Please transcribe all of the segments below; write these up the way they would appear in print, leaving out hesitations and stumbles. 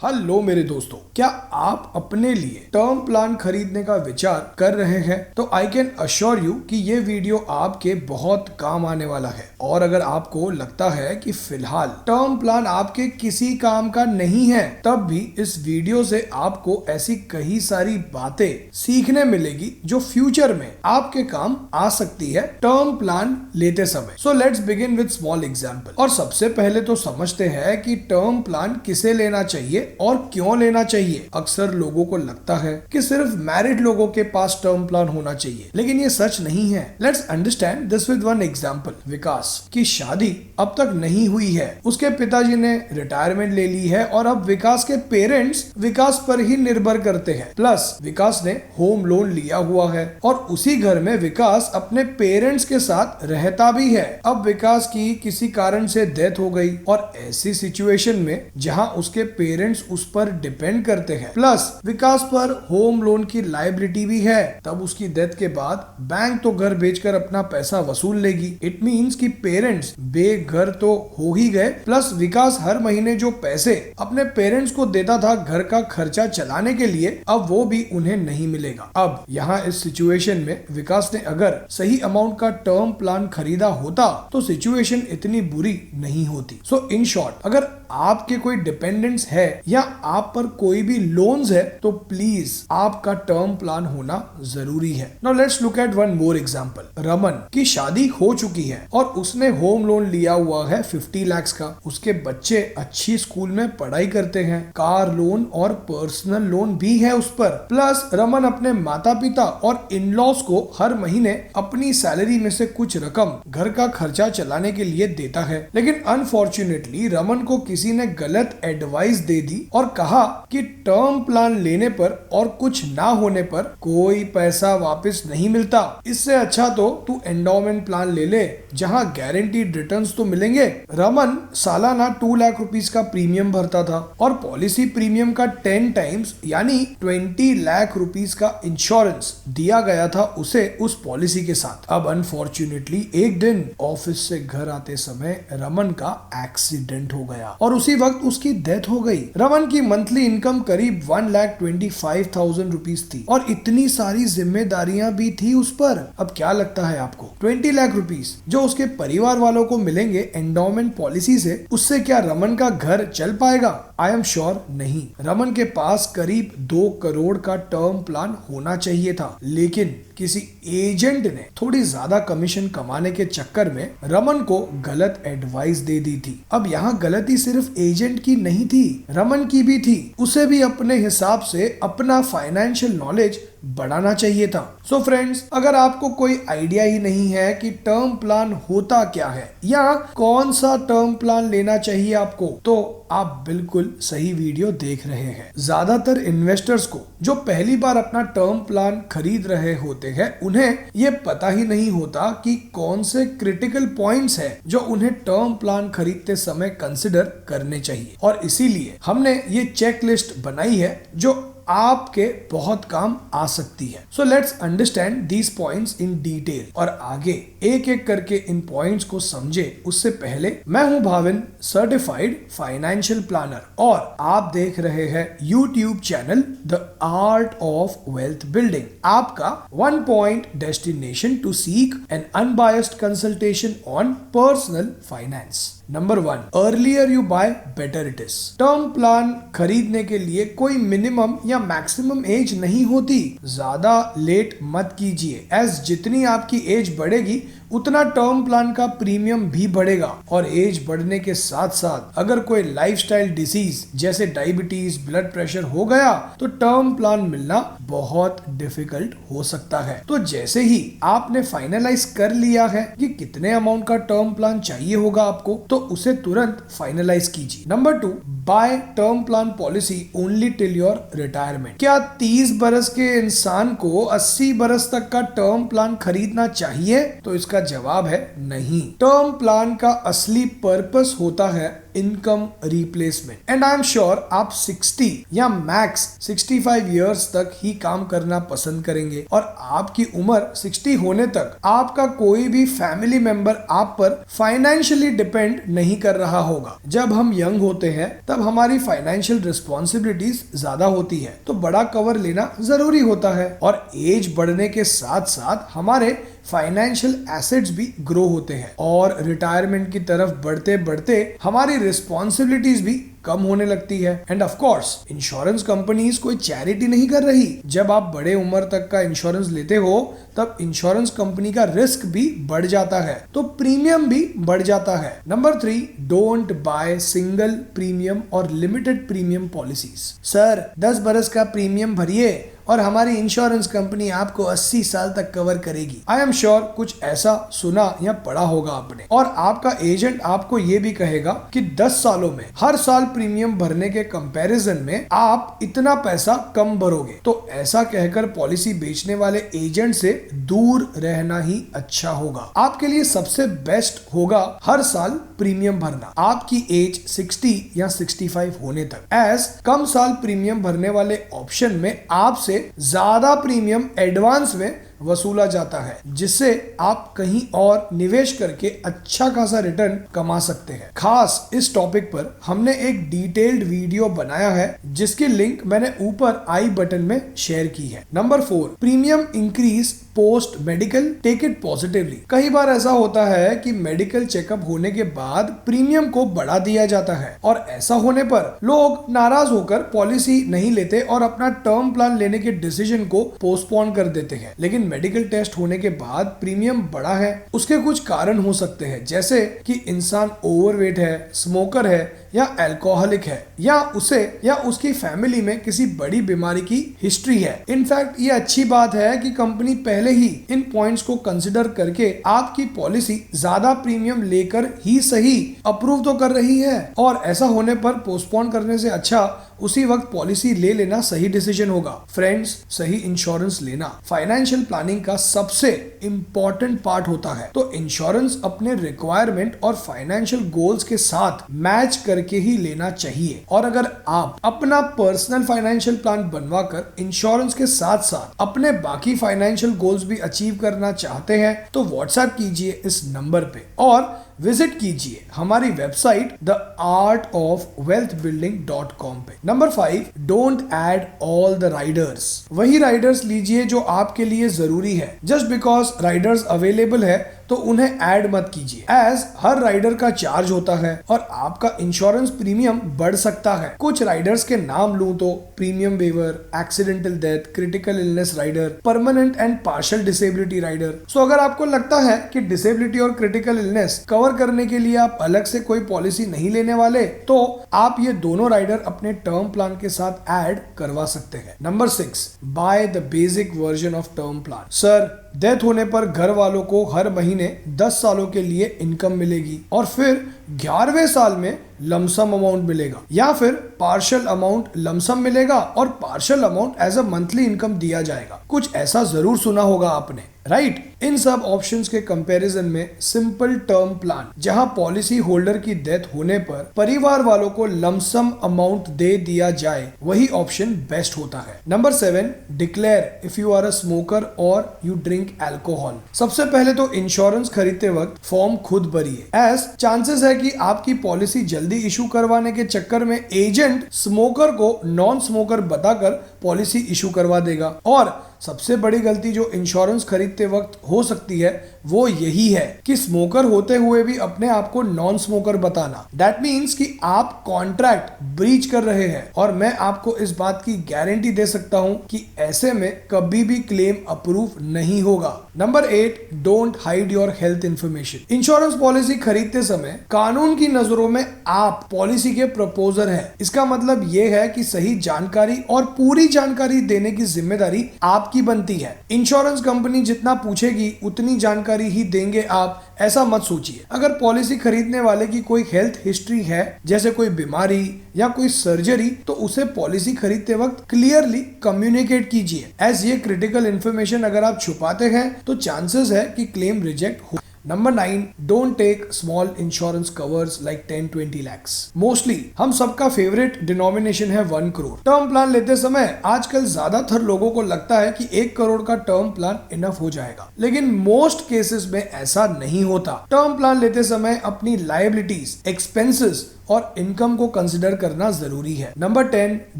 Hello मेरे दोस्तों, क्या आप अपने लिए टर्म प्लान खरीदने का विचार कर रहे हैं? तो आई कैन अश्योर यू कि ये वीडियो आपके बहुत काम आने वाला है। और अगर आपको लगता है कि फिलहाल टर्म प्लान आपके किसी काम का नहीं है, तब भी इस वीडियो से आपको ऐसी कई सारी बातें सीखने मिलेगी जो फ्यूचर में आपके काम आ सकती है टर्म प्लान लेते समय। So let's begin with small example. और सबसे पहले तो समझते हैं कि टर्म प्लान किसे लेना चाहिए और क्यों लेना चाहिए। अक्सर लोगों को लगता है कि सिर्फ मैरिड लोगों के पास टर्म प्लान होना चाहिए, लेकिन ये सच नहीं है। Let's understand this with one example. Vikas की शादी अब तक नहीं हुई है, उसके पिताजी ने रिटायरमेंट ले ली है और अब विकास के पेरेंट्स विकास पर ही निर्भर करते हैं। प्लस विकास ने होम लोन लिया हुआ है और उसी घर में विकास अपने पेरेंट्स के साथ रहता भी है। अब विकास की किसी कारण से डेथ हो गई और ऐसी सिचुएशन में जहां उसके पेरेंट्स उस पर डिपेंड करते हैं, प्लस विकास पर होम लोन की लायबिलिटी भी है, तब उसकी डेथ के बाद बैंक तो घर बेचकर अपना पैसा वसूल लेगी। इट मींस कि पेरेंट्स बेघर तो हो ही गए, प्लस विकास हर महीने जो पैसे अपने पेरेंट्स को देता था घर का खर्चा चलाने के लिए, अब वो भी उन्हें नहीं मिलेगा। अब यहाँ इस सिचुएशन में विकास ने अगर सही अमाउंट का टर्म प्लान खरीदा होता तो सिचुएशन इतनी बुरी नहीं होती। सो इन शॉर्ट, अगर आपके कोई डिपेंडेंट्स है या आप पर कोई भी लोन्स है तो प्लीज आपका टर्म प्लान होना जरूरी है। Now let's look at one more example. Raman की शादी हो चुकी है और उसने होम लोन लिया हुआ है 50 लाख का। उसके बच्चे अच्छी स्कूल में पढ़ाई करते हैं, कार लोन और पर्सनल लोन भी है उस पर। प्लस रमन अपने माता पिता और इन लॉज को हर महीने अपनी सैलरी में से कुछ रकम घर का खर्चा चलाने के लिए देता है। लेकिन अनफॉर्चुनेटली रमन को किसी ने गलत एडवाइस दे दी और कहा कि टर्म प्लान लेने पर और कुछ ना होने पर कोई पैसा वापस नहीं मिलता, इससे अच्छा तो तू एंडोमेंट प्लान ले ले जहां गारंटीड रिटर्न्स तो मिलेंगे। रमन सालाना 2 लाख रुपीस का प्रीमियम भरता था और पॉलिसी प्रीमियम का 10 टाइम्स यानी 20 लाख रुपीस का इंश्योरेंस दिया गया था उसे उस पॉलिसी के साथ। अब अनफॉर्चुनेटली एक दिन ऑफिस से घर आते समय रमन का एक्सीडेंट हो गया और उसी वक्त उसकी डेथ हो गई। रमन की मंथली इनकम करीब 1,25,000 रुपीस थी और इतनी सारी जिम्मेदारियां भी थी उस पर। अब क्या लगता है आपको, 20 लाख रुपीस जो उसके परिवार वालों को मिलेंगे एंडोमेंट पॉलिसी से, उससे क्या रमन का घर चल पाएगा? आई एम श्योर नहीं। रमन के पास करीब 2 करोड़ का टर्म प्लान होना चाहिए था, लेकिन किसी एजेंट ने थोड़ी ज्यादा कमीशन कमाने के चक्कर में रमन को गलत एडवाइस दे दी थी। अब यहाँ गलती सिर्फ एजेंट की नहीं थी, रमन की भी थी। उसे भी अपने हिसाब से अपना फाइनेंशियल नॉलेज बढ़ाना चाहिए था। सो फ्रेंड्स, अगर आपको कोई आइडिया ही नहीं है कि टर्म प्लान होता क्या है या कौन सा टर्म प्लान लेना चाहिए आपको, तो आप बिल्कुल सही वीडियो देख रहे हैं। ज्यादातर इन्वेस्टर्स को जो पहली बार अपना टर्म प्लान खरीद रहे होते हैं, उन्हें ये पता ही नहीं होता कि कौन से क्रिटिकल पॉइंट्स हैं जो उन्हें टर्म प्लान खरीदते समय कंसिडर करने चाहिए। और इसीलिए हमने ये चेक लिस्ट बनाई है जो आपके बहुत काम आ सकती है। So let's understand these points in detail और आगे एक एक करके इन पॉइंट्स को समझे उससे पहले मैं हूं भाविन, सर्टिफाइड फाइनेंशियल प्लानर, और आप देख रहे हैं YouTube channel the art of wealth building, आपका 1 point destination to seek an unbiased consultation on personal finance. Number 1, earlier you buy better it is. Term plan खरीदने के लिए कोई मिनिमम या मैक्सिमम एज नहीं होती। ज्यादा लेट मत कीजिए, एज जितनी आपकी एज बढ़ेगी उतना टर्म प्लान का प्रीमियम भी बढ़ेगा। और एज बढ़ने के साथ साथ अगर कोई लाइफस्टाइल डिसीज जैसे डायबिटीज, ब्लड प्रेशर हो गया तो टर्म प्लान मिलना बहुत डिफिकल्ट हो सकता है। तो जैसे ही आपने फाइनलाइज कर लिया है कि कितने अमाउंट का टर्म प्लान चाहिए होगा आपको, तो उसे तुरंत फाइनलाइज कीजिए। Number 2, by term plan policy only till your retirement. क्या 30 बरस के इंसान को 80 बरस तक का टर्म प्लान खरीदना चाहिए? तो इसका जवाब है नहीं। टर्म प्लान का असली पर्पस होता है income replacement. And I am sure आप 60 या मैक्स 65 इयर्स तक ही काम करना पसंद करेंगे और आपकी उम्र 60 होने तक आपका कोई भी फैमिली मेंबर आप पर फाइनेंशियली डिपेंड नहीं कर रहा होगा। जब हम यंग होते हैं तब हमारी फाइनेंशियल रिस्पॉन्सिबिलिटीज ज्यादा होती है, तो बड़ा कवर लेना जरूरी होता है और एज बढ़ने के साथ साथ हमारे फाइनेंशियल एसेट्स भी ग्रो होते हैं और रिटायरमेंट की तरफ बढ़ते बढ़ते हमारी रिस्पॉन्सिबिलिटीज भी कम होने लगती है। End of course insurance companies कोई चैरिटी नहीं कर रही। जब आप बड़े उम्र तक का इंश्योरेंस लेते हो तब इंश्योरेंस कंपनी का रिस्क भी बढ़ जाता है, तो प्रीमियम भी बढ़ जाता है। Number 3, don't by single premium और लिमिटेड प्रीमियम पॉलिसीज। सर 10 बरस का प्रीमियम भरिए और हमारी इंश्योरेंस कंपनी आपको 80 साल तक कवर करेगी। आई एम श्योर कुछ ऐसा सुना या पढ़ा होगा आपने, और आपका एजेंट आपको ये भी कहेगा कि 10 सालों में हर साल प्रीमियम भरने के कंपैरिजन में आप इतना पैसा कम भरोगे। तो ऐसा कहकर पॉलिसी बेचने वाले एजेंट से दूर रहना ही अच्छा होगा। आपके लिए सबसे बेस्ट होगा हर साल प्रीमियम भरना आपकी एज 60 या 65 होने तक। एज कम साल प्रीमियम भरने वाले ऑप्शन में आपसे ज्यादा प्रीमियम एडवांस में वसूला जाता है, जिससे आप कहीं और निवेश करके अच्छा खासा रिटर्न कमा सकते हैं। खास इस टॉपिक पर हमने एक डिटेल्ड वीडियो बनाया है जिसकी लिंक मैंने ऊपर आई बटन में शेयर की है। Number 4, premium increase post medical, take it positively. कई बार ऐसा होता है कि मेडिकल चेकअप होने के बाद प्रीमियम को बढ़ा दिया जाता है और ऐसा होने पर लोग नाराज होकर पॉलिसी नहीं लेते और अपना टर्म प्लान लेने के डिसीजन को पोस्टपोन कर देते हैं। लेकिन मेडिकल टेस्ट होने के बाद प्रीमियम बढ़ा है, उसके कुछ कारण हो सकते हैं, जैसे कि इंसान ओवरवेट है, स्मोकर है या अल्कोहलिक है, या उसे या उसकी फैमिली में किसी बड़ी बीमारी की हिस्ट्री है। इनफैक्ट ये अच्छी बात है कि कंपनी पहले ही इन पॉइंट्स को कंसिडर करके आपकी पॉलिसी ज्यादा प्रीमियम लेकर ही सही अप्रूव तो कर रही है, और ऐसा होने पर पोस्टपोन करने से अच्छा उसी वक्त पॉलिसी ले लेना सही डिसीजन होगा। फ्रेंड्स, सही इंश्योरेंस लेना फाइनेंशियल प्लानिंग का सबसे इंपॉर्टेंट पार्ट होता है, तो इंश्योरेंस अपने रिक्वायरमेंट और फाइनेंशियल गोल्स के साथ मैच करके ही लेना चाहिए। और अगर आप अपना पर्सनल फाइनेंशियल प्लान बनवाकर इंश्योरेंस के साथ साथ अपने बाकी फाइनेंशियल गोल्स भी अचीव करना चाहते हैं तो व्हाट्सएप कीजिए इस नंबर पे और विजिट कीजिए हमारी वेबसाइट theartofwealthbuilding.com पे। Number 5, don't add all the Riders. वही राइडर्स लीजिए जो आपके लिए जरूरी है। जस्ट बिकॉज राइडर्स अवेलेबल है तो उन्हें ऐड मत कीजिए, एज हर राइडर का चार्ज होता है और आपका इंश्योरेंस प्रीमियम बढ़ सकता है। कुछ राइडर्स के नाम लूं तो premium waiver, accidental death, critical illness rider, permanent and partial disability rider. So अगर आपको लगता है कि डिसेबिलिटी और क्रिटिकल इलनेस कवर करने के लिए आप अलग से कोई पॉलिसी नहीं लेने वाले, तो आप ये दोनों राइडर अपने टर्म प्लान के साथ ऐड करवा सकते हैं। Number 6, by the basic version of term plan. Sir, death होने पर घर वालों को हर महीने 10 सालों के लिए इनकम मिलेगी और फिर 11वें साल में लमसम अमाउंट मिलेगा, या फिर पार्शियल अमाउंट लमसम मिलेगा और partial amount as a monthly income दिया जाएगा। कुछ ऐसा जरूर सुना होगा आपने, राइट? इन सब ऑप्शंस के कंपैरिजन में सिंपल टर्म प्लान, जहां पॉलिसी होल्डर की डेथ होने पर परिवार वालों को लमसम अमाउंट दे दिया जाए, वही ऑप्शन बेस्ट होता है। Number 7, declare if you are a smoker और यू ड्रिंक अल्कोहल। सबसे पहले तो इंश्योरेंस खरीदते वक्त फॉर्म खुद भरिए, एज चांसेस है कि आपकी पॉलिसी जल्दी इशू करवाने के चक्कर में एजेंट स्मोकर को नॉन स्मोकर बताकर पॉलिसी इशू करवा देगा। और सबसे बड़ी गलती जो इंश्योरेंस खरीदते वक्त हो सकती है वो यही है कि स्मोकर होते हुए भी अपने आप को नॉन स्मोकर बताना। दैट मीन्स कि आप कॉन्ट्रैक्ट ब्रीच कर रहे हैं, और मैं आपको इस बात की गारंटी दे सकता हूं कि ऐसे में कभी भी क्लेम अप्रूव नहीं होगा। Number 8, don't hide your health information. Insurance policy खरीदते समय कानून की नजरों में आप पॉलिसी के प्रपोजर हैं। इसका मतलब यह है कि सही जानकारी और पूरी जानकारी देने की जिम्मेदारी आपकी बनती है। इंश्योरेंस कंपनी जितना पूछेगी उतनी जानकारी ही देंगे आप, ऐसा मत सोचिए। अगर पॉलिसी खरीदने वाले की कोई हेल्थ हिस्ट्री है, जैसे कोई बीमारी या कोई सर्जरी, तो उसे पॉलिसी खरीदते वक्त क्लियरली कम्युनिकेट कीजिए, एज ये क्रिटिकल इंफॉर्मेशन अगर आप छुपाते हैं तो चांसेस है कि क्लेम रिजेक्ट हो। Number 9, don't take small insurance covers like 10-20 lakhs। Mostly हम सबका फेवरेट डिनोमिनेशन है 1 करोड़। टर्म प्लान लेते समय आजकल ज्यादातर लोगों को लगता है कि 1 करोड़ का टर्म प्लान इनफ हो जाएगा, लेकिन मोस्ट केसेस में ऐसा नहीं होता। टर्म प्लान लेते समय अपनी लायबिलिटीज, एक्सपेंसेस और इनकम को कंसिडर करना जरूरी है। Number 10,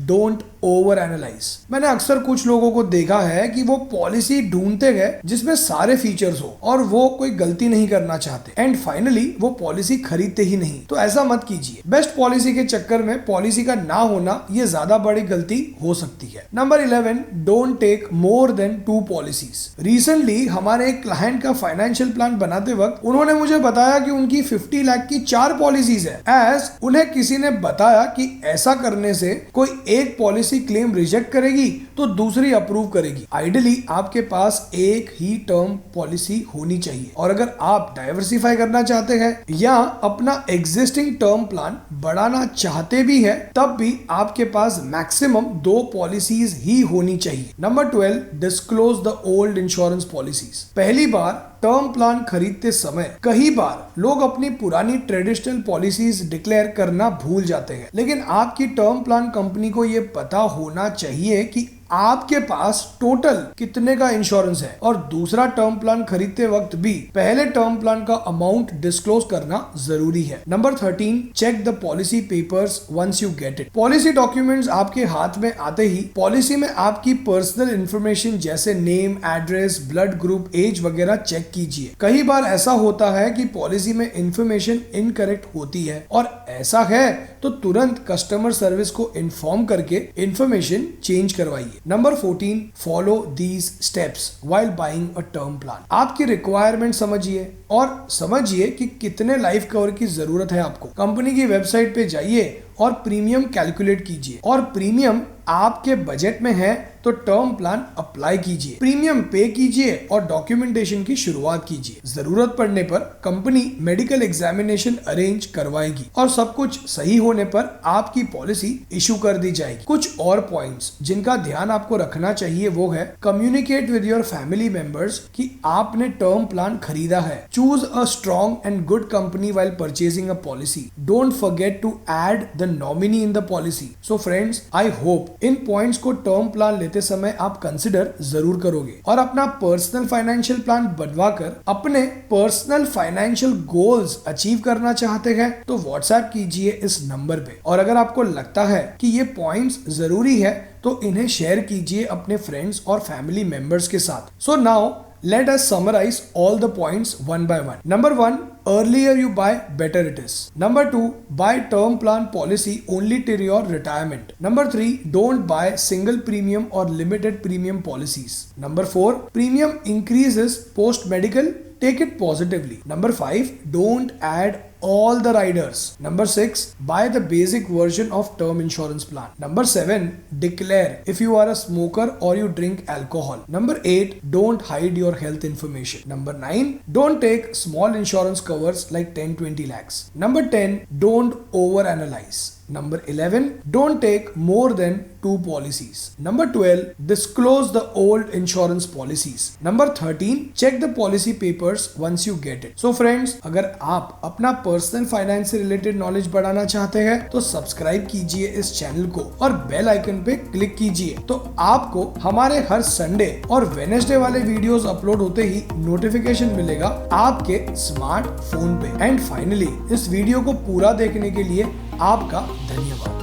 don't over analyse. मैंने अक्सर कुछ लोगों को देखा है कि वो पॉलिसी ढूंढते गए जिसमें सारे फीचर्स हो और वो कोई गलती नहीं करना चाहते एंड फाइनली वो पॉलिसी खरीदते ही नहीं। तो ऐसा मत कीजिए। बेस्ट पॉलिसी के चक्कर में पॉलिसी का ना होना ये ज्यादा बड़ी गलती हो सकती है। Number 11, don't take more than 2 policies. Recently हमारे एक क्लाइंट का फाइनेंशियल प्लान बनाते वक्त उन्होंने मुझे बताया कि उनकी 50 लाख की 4 पॉलिसीज है। एज उन्हें किसी ने बताया कि ऐसा करने से कोई एक पॉलिसी क्लेम रिजेक्ट करेगी तो दूसरी अप्रूव करेगी। आइडियली आपके पास एक ही टर्म पॉलिसी होनी चाहिए और अगर आप डाइवर्सिफाई करना चाहते हैं या अपना एग्जिस्टिंग टर्म प्लान बढ़ाना चाहते भी हैं, तब भी आपके पास मैक्सिमम 2 पॉलिसीज ही होनी चाहिए। Number 12, disclose the old insurance policies. पहली बार टर्म प्लान खरीदते समय कई बार लोग अपनी पुरानी ट्रेडिशनल पॉलिसीज डिक्लेयर करना भूल जाते हैं, लेकिन आपकी टर्म प्लान कंपनी को यह पता होना चाहिए कि आपके पास टोटल कितने का इंश्योरेंस है और दूसरा टर्म प्लान खरीदते वक्त भी पहले टर्म प्लान का अमाउंट डिस्क्लोज करना जरूरी है। Number 13, check the policy papers once you get it. Policy documents आपके हाथ में आते ही पॉलिसी में आपकी पर्सनल इंफॉर्मेशन जैसे name, address, blood group, age वगैरह चेक कीजिए। कई बार ऐसा होता है कि पॉलिसी में इंफॉर्मेशन इनकरेक्ट होती है और ऐसा है तो तुरंत कस्टमर सर्विस को इन्फॉर्म करके इंफॉर्मेशन चेंज करवाइए। Number 14, follow these steps while buying a term plan. आपकी रिक्वायरमेंट समझिए और समझिए कि कितने लाइफ कवर की जरूरत है आपको। कंपनी की वेबसाइट पे जाइए और प्रीमियम कैलकुलेट कीजिए और प्रीमियम आपके बजट में है तो टर्म प्लान अप्लाई कीजिए, प्रीमियम पे कीजिए और डॉक्यूमेंटेशन की शुरुआत कीजिए। जरूरत पड़ने पर कंपनी मेडिकल एग्जामिनेशन अरेंज करवाएगी और सब कुछ सही होने पर आपकी पॉलिसी इशू कर दी जाएगी। कुछ और पॉइंट्स जिनका ध्यान आपको रखना चाहिए वो है communicate with your family members कि आपने टर्म प्लान खरीदा है। Choose a strong and good company while purchasing a policy. Don't forget to add the nominee in the policy. So friends, I hope इन पॉइंट्स को term plan लेते समय आप consider जरूर करोगे और अपना पर्सनल फाइनेंशियल प्लान बनवाकर अपने पर्सनल फाइनेंशियल गोल्स अचीव करना चाहते हैं तो व्हाट्सएप कीजिए इस नंबर पे। और अगर आपको लगता है कि ये पॉइंट्स जरूरी है तो इन्हें शेयर कीजिए अपने फ्रेंड्स और फैमिली मेंबर्स के साथ। So now let us summarize all the points one by one. Number 1, earlier you buy, better it is. Number 2, buy term plan policy only till your retirement. Number 3, don't buy single premium or limited premium policies. Number 4, premium increases post medical, take it positively. Number 5, don't add all the riders. Number 6, buy the basic version of term insurance plan. Number 7, declare if you are a smoker or you drink alcohol. Number 8, don't hide your health information. Number 9, don't take small insurance covers like 10-20 lakhs. Number 10, don't over analyze. Number 11, don't take more than 2 policies. Number 12, disclose the old insurance policies. Number 13, check the policy papers once you get it. So friends, अगर आप अपना personal finance से related knowledge बढ़ाना चाहते हैं तो subscribe कीजिए इस चैनल को और बेल आइकन पे क्लिक कीजिए तो आपको हमारे हर संडे और वेडनेसडे वाले वीडियोस अपलोड होते ही नोटिफिकेशन मिलेगा आपके स्मार्टफोन पे। एंड फाइनली इस वीडियो को पूरा देखने के लिए आपका धन्यवाद।